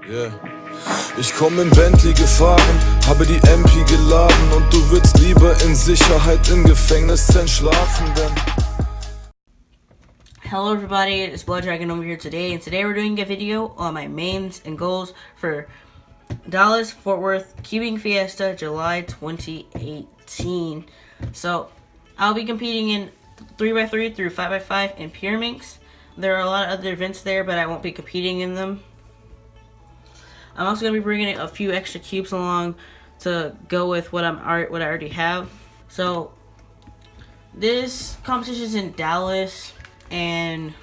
Yeah. Ich komm im Bentley gefahren, habe die MP geladen und du würdest lieber in Sicherheit im Gefängnis entschlafen, denn... Hello everybody, it's Blood Dragon over here today, and today we're doing a video on my mains and goals for Dallas Fort Worth Cubing Fiesta July 2018. So I'll be competing in 3x3 through 5x5 and Pyraminx. There are a lot of other events there, but I won't be competing in them. I'm also going to be bringing a few extra cubes along to go with what I already have. So this competition is in Dallas, and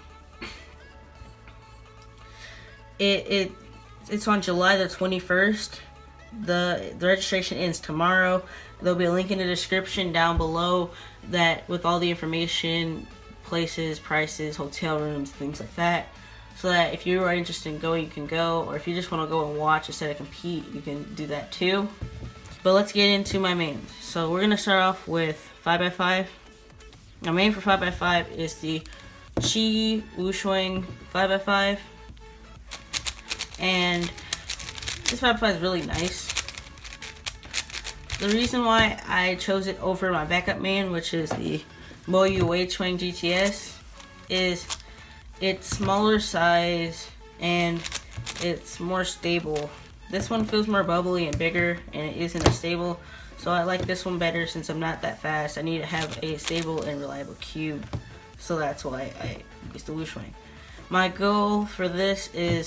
it's on July the 21st. The registration ends tomorrow. There'll be a link in the description down below that with all the information, places, prices, hotel rooms, things like that, so that if you are interested in going, you can go, or if you just want to go and watch instead of compete, you can do that too. But let's get into my mains. So we're gonna start off with 5x5. My main for 5x5 is the Qiyi WuShuang 5x5, and this 5x5 is really nice. The reason why I chose it over my backup main, which is the Qiyi WuShuang GTS, is it's smaller size and it's more stable. This one feels more bubbly and bigger, and it isn't as stable, so I like this one better since I'm not that fast. I need to have a stable and reliable cube, so that's why I use the WuShuang. My goal for this is,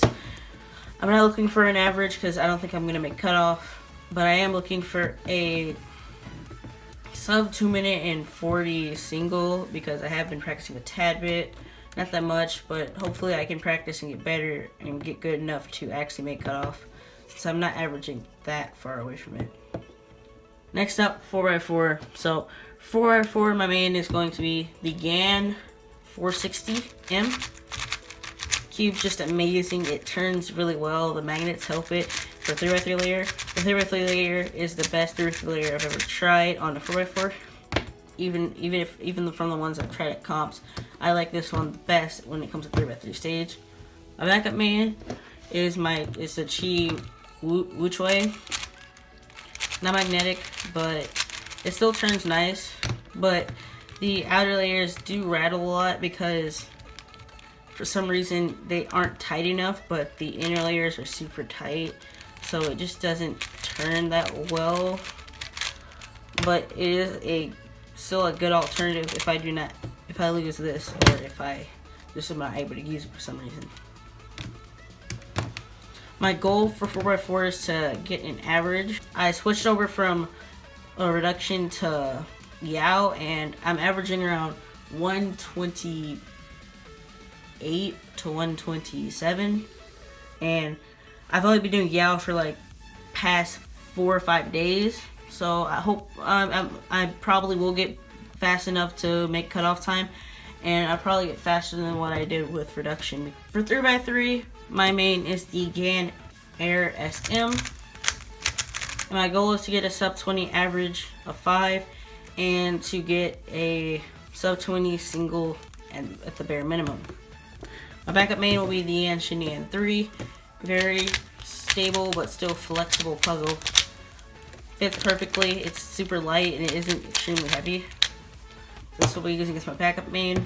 I'm not looking for an average because I don't think I'm going to make cutoff, but I am looking for a sub 2 minute and 40 single because I have been practicing a tad bit. Not that much, but hopefully I can practice and get better and get good enough to actually make cutoff, since I'm not averaging that far away from it. Next up, 4x4. So 4x4, my main is going to be the GAN 460M. Cube's just amazing. It turns really well. The magnets help it. For 3x3 layer, the 3x3 layer is the best 3x3 layer I've ever tried on a 4x4. Even from the ones I've tried at comps, I like this one the best when it comes to 3x3 stage. My backup main is the Qiyi WuShuang. Not magnetic, but it still turns nice. But the outer layers do rattle a lot because for some reason they aren't tight enough, but the inner layers are super tight, so it just doesn't turn that well. But it is still a good alternative if I lose this, or if I just am not able to use it for some reason. My goal for 4x4 is to get an average. I switched over from a reduction to Yao, and I'm averaging around 128 to 127, and I've only been doing Yao for like past 4 or 5 days, so I hope I probably will get fast enough to make cutoff time, and I'll probably get faster than what I did with reduction. For 3x3, my main is the GAN Air SM, and my goal is to get a sub 20 average of 5 and to get a sub 20 single at the bare minimum. My backup main will be the GAN 3, very stable but still flexible puzzle. Fits perfectly, it's super light and it isn't extremely heavy. This will be using as my backup main.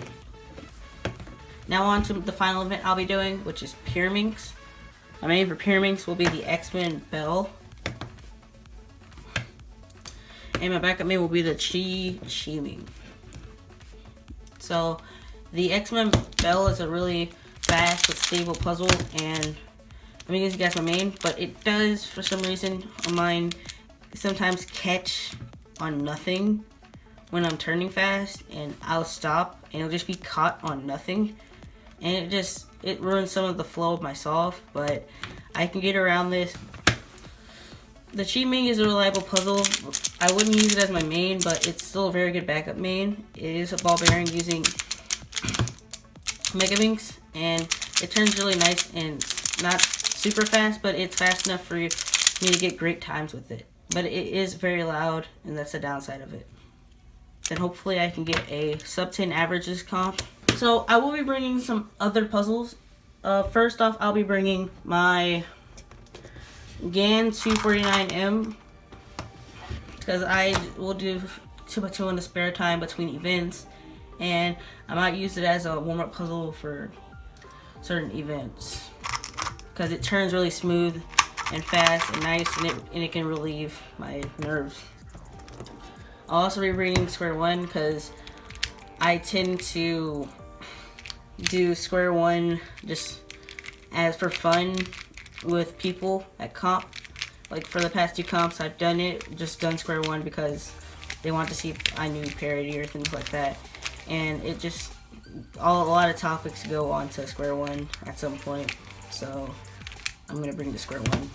Now on to the final event I'll be doing, which is Pyraminx. My main for Pyraminx will be the X-Men Bell, and my backup main will be the Qiyi. So the X-Men Bell is a really fast but stable puzzle, and I'm using it as my main, but it does, for some reason on mine, sometimes catch on nothing when I'm turning fast, and I'll stop and it'll just be caught on nothing, and it ruins some of the flow of my solve, but I can get around this. The Qiyi is a reliable puzzle. I wouldn't use it as my main, but it's still a very good backup main. It is a ball bearing using Megaminx, and it turns really nice and not super fast, but it's fast enough for me to get great times with it. But it is very loud, and that's the downside of it. Then hopefully I can get a sub 10 averages comp. So I will be bringing some other puzzles. First off, I'll be bringing my GAN 249M because I will do 2x2 in the spare time between events, and I might use it as a warm-up puzzle for certain events because it turns really smooth and fast and nice, and it can relieve my nerves. I'll also be bringing square one because I tend to do square one just as for fun with people at comp. Like for the past 2 comps I've done it, just done square one because they want to see if I knew parity or things like that. And it just, a lot of topics go on to square one at some point. So I'm going to bring the square one.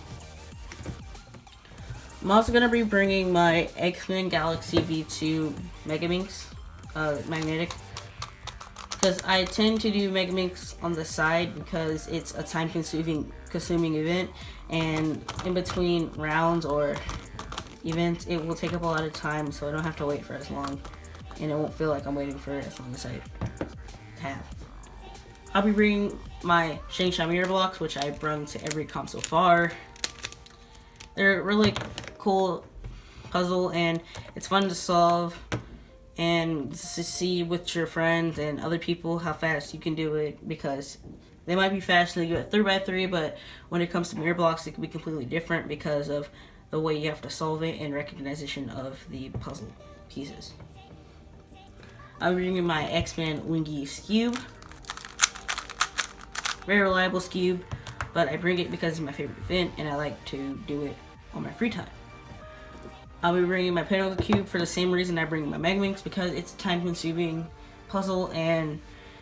I'm also going to be bringing my X-Men Galaxy V2 Megaminx magnetic, because I tend to do Megaminx on the side because it's a time-consuming event, and in between rounds or events it will take up a lot of time, so I don't have to wait for as long, and it won't feel like I'm waiting for as long as I have. I'll be bringing my Shang mirror blocks, which I've brought to every comp so far. They're really cool puzzle, and it's fun to solve and to see with your friends and other people how fast you can do it, because they might be faster than you at 3x3, but when it comes to mirror blocks it can be completely different because of the way you have to solve it and recognition of the puzzle pieces. I'm bringing my X-Men Wingy Cube. Very reliable cube, but I bring it because it's my favorite event and I like to do it on my free time. I'll be bringing my Pinnacle Cube for the same reason I bring my Megaminx, because it's a time-consuming puzzle and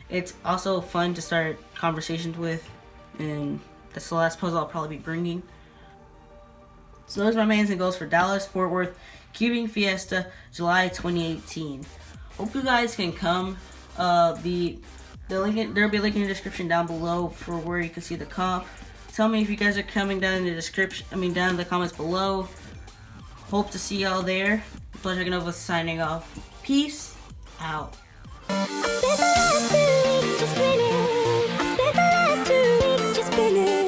it's also fun to start conversations with, and that's the last puzzle I'll probably be bringing. So those are my mains and goals for Dallas Fort Worth Cubing Fiesta July 2018. Hope you guys can come. There'll be a link in the description down below for where you can see the comp. Tell me if you guys are coming down in the description. down in the comments below. Hope to see y'all there. Pleasure Ganova signing off. Peace out. I spent the last 2 weeks just grinning.